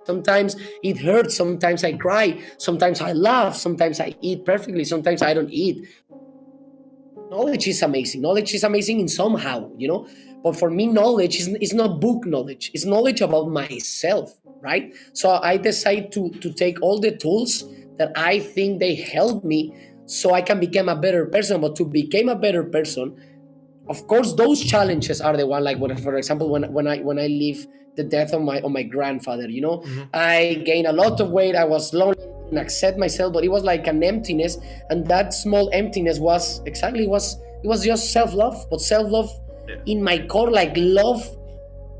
Sometimes it hurts, sometimes I cry, sometimes I laugh, sometimes I eat perfectly, sometimes I don't eat. Knowledge is amazing. Knowledge is amazing in somehow, But for me, knowledge is not book knowledge. It's knowledge about myself, right? So I decide to take all the tools that I think they help me so I can become a better person. But to become a better person, of course, those challenges are the one. Like for example, when I leave the death of my grandfather, I gained a lot of weight. I was lonely and accept myself, but it was like an emptiness, and that small emptiness was it was just self-love, but self-love in my core, like love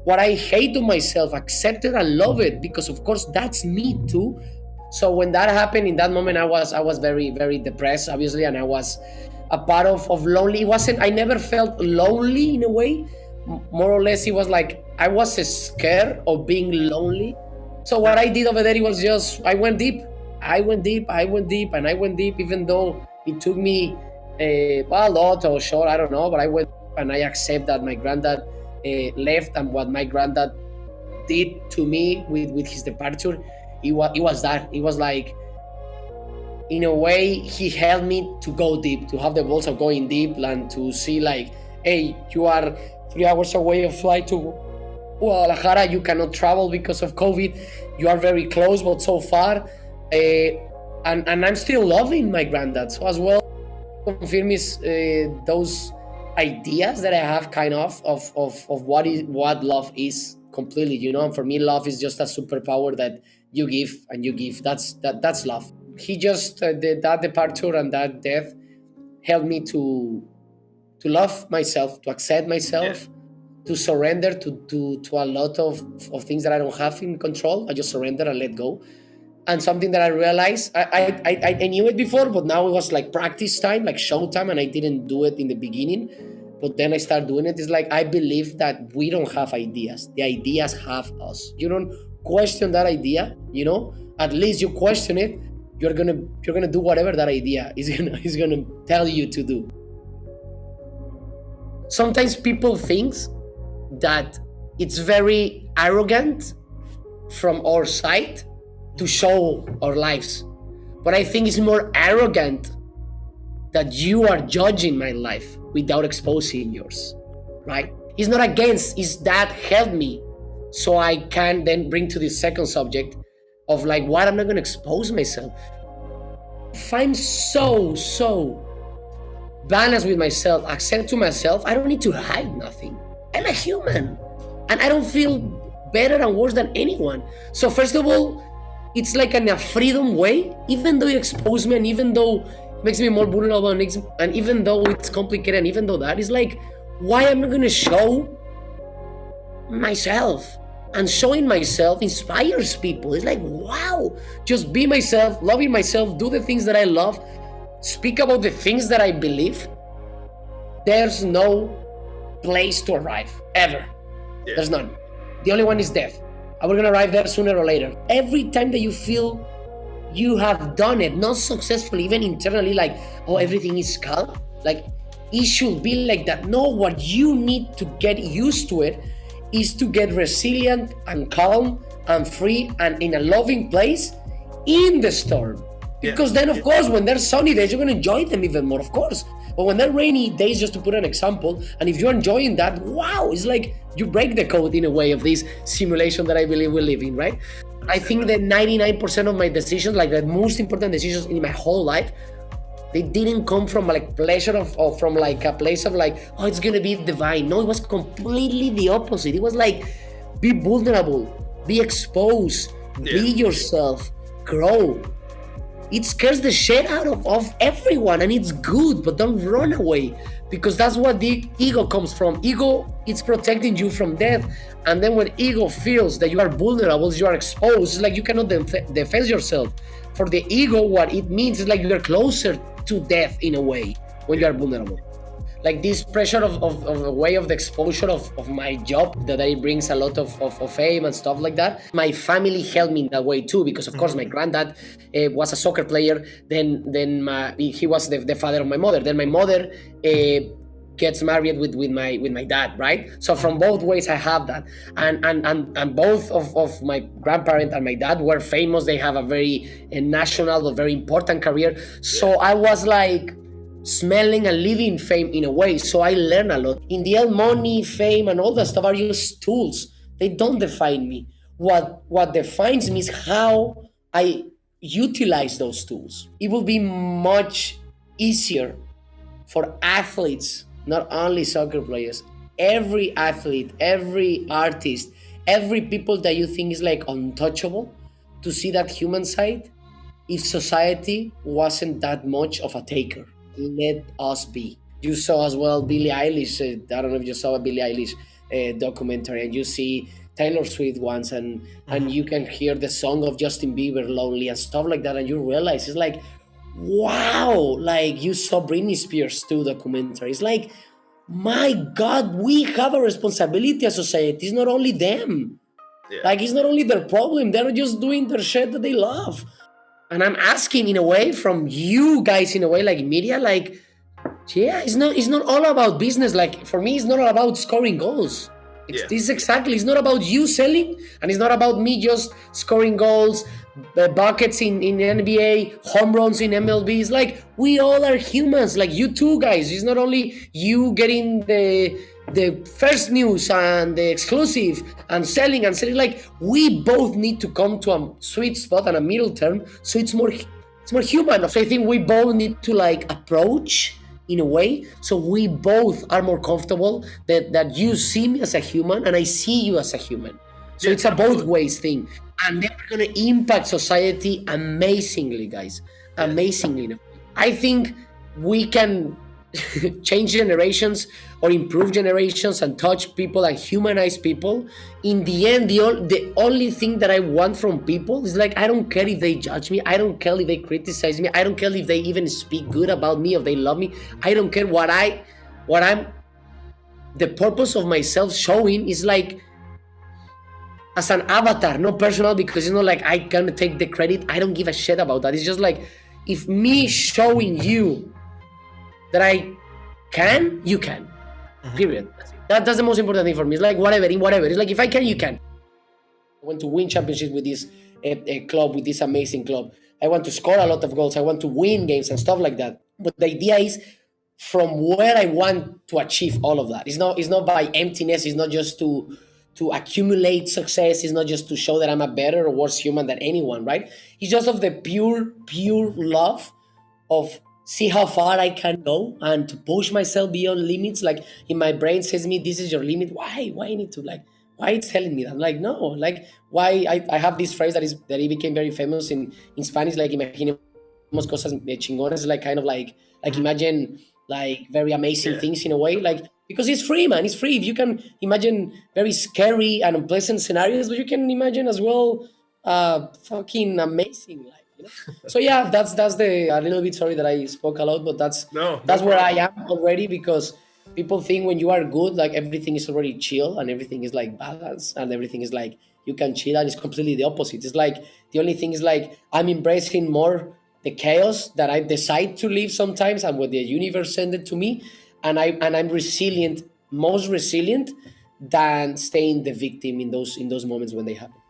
what I hate of myself, accept it and love it, because of course that's me too. So when that happened, in that moment, I was very, very depressed, obviously, and I was a part of lonely. It wasn't, I never felt lonely in a way. More or less, it was like I was scared of being lonely. So what I did over there, it was just I went deep, and I went deep, even though it took me a lot or short, I don't know, but I went and I accept that my granddad left, and what my granddad did to me with his departure, it was that. It was like, in a way, he helped me to go deep, to have the balls of going deep, and to see like, hey, you are 3 hours away of flight to Guadalajara. You cannot travel because of COVID. You are very close, but so far, and I'm still loving my granddad. So as well, confirm is those ideas that I have, kind of what love is completely. And for me, love is just a superpower that you give and you give. That's love. He just that departure and that death helped me to love myself, to accept myself, to surrender to a lot of things that I don't have in control. I just surrender and let go. And something that I realized, I knew it before, but now it was like practice time, like show time, and I didn't do it in the beginning. But then I started doing it. It's like, I believe that we don't have ideas. The ideas have us. You don't question that idea, at least you question it. You're gonna do whatever that idea is gonna tell you to do. Sometimes people think that it's very arrogant from our side to show our lives, but I think it's more arrogant that you are judging my life without exposing yours, right? It's not against, it's that helped me, so I can then bring to this second subject of like, what I'm not going to expose myself. If I'm so balanced with myself, accept to myself, I don't need to hide nothing. I'm a human, and I don't feel better and worse than anyone. So first of all, it's like in a freedom way, even though you expose me, and even though it makes me more vulnerable, and even though it's complicated, and even though that is like, why am I going to show myself? And showing myself inspires people. It's like, wow, just be myself, loving myself, do the things that I love, speak about the things that I believe. There's no place to arrive, ever. Yeah. There's none. The only one is death. And we're going to arrive there sooner or later. Every time that you feel you have done it, not successfully, even internally, like, oh, everything is calm, like, it should be like that. No, what you need to get used to it is to get resilient and calm and free and in a loving place in the storm. Because then, of course, when there's sunny days, you're going to enjoy them even more, of course. But when they're rainy days, just to put an example, and if you're enjoying that, wow, it's like you break the code in a way of this simulation that I believe we live in, right? I think that 99% of my decisions, like the most important decisions in my whole life, they didn't come from like pleasure or from like a place of like, oh, it's gonna be divine. No, it was completely the opposite. It was like, be vulnerable, be exposed, be yourself, grow. It scares the shit out of everyone, and it's good, but don't run away, because that's what the ego comes from. Ego, it's protecting you from death. And then when ego feels that you are vulnerable, you are exposed, it's like you cannot defend yourself. For the ego, what it means is like you're closer to death in a way when you are vulnerable. Like this pressure of a way of the exposure of my job, that it brings a lot of fame and stuff like that. My family helped me in that way too, because of course my granddad was a soccer player. Then he was the father of my mother. Then my mother gets married with my dad, right? So from both ways I have that. And both of my grandparent and my dad were famous. They have a very national, a very important career. So I was like smelling and living fame in a way. So I learned a lot. In the end, money, fame, and all that stuff are just tools. They don't define me. What defines me is how I utilize those tools. It will be much easier for athletes, not only soccer players, every athlete, every artist, every people that you think is like untouchable, to see that human side if society wasn't that much of a taker. Let us be. You saw as well Billie Eilish. I don't know if you saw a Billie Eilish documentary, and you see Taylor Swift once, and you can hear the song of Justin Bieber, "Lonely" and stuff like that, and you realize it's like, wow, like you saw Britney Spears too documentary. It's like, my God, we have a responsibility as society. It's not only them. Yeah. Like it's not only their problem. They're just doing their shit that they love. And I'm asking in a way from you guys in a way like media, like, yeah, it's not all about business. Like for me, it's not all about scoring goals. Yeah. This exactly. It's not about you selling, and it's not about me just scoring goals, buckets in NBA, home runs in MLB. It's like we all are humans, like you too, guys. It's not only you getting the first news and the exclusive and selling and selling. Like we both need to come to a sweet spot and a middle term, so it's more human. So I think we both need to like approach in a way so we both are more comfortable that you see me as a human and I see you as a human. So it's a both ways thing, and then we're gonna impact society amazingly, guys. Amazingly. I think we can change generations or improve generations and touch people and humanize people. In the end, the only thing that I want from people is like, I don't care if they judge me, I don't care if they criticize me, I don't care if they even speak good about me, if they love me. I don't care what I'm the purpose of myself showing is like as an avatar, not personal, because it's not like I can take the credit. I don't give a shit about that. It's just like, if me showing you that I can, you can. Period. That's the most important thing for me. It's like whatever. It's like if I can, you can. I want to win championships with this club, with this amazing club. I want to score a lot of goals. I want to win games and stuff like that. But the idea is from where I want to achieve all of that. It's not by emptiness. It's not just to accumulate success. It's not just to show that I'm a better or worse human than anyone, right? It's just of the pure love of see how far I can go and to push myself beyond limits. Like in my brain says me, this is your limit. Why I need to like, why it's telling me that? I'm like, no, like why I have this phrase that it became very famous in Spanish, like imaginemos cosas chingonas, like kind of like imagine like very amazing things in a way, like because it's free, man. It's free. If you can imagine very scary and unpleasant scenarios, but you can imagine as well fucking amazing life. You know? So yeah, that's the a little bit sorry that I spoke a lot, but that's where I am already, because people think when you are good, like everything is already chill and everything is like balanced and everything is like you can chill, and it's completely the opposite. It's like the only thing is like I'm embracing more the chaos that I decide to live sometimes and what the universe sent it to me, and I'm resilient, most resilient than staying the victim in those moments when they happen.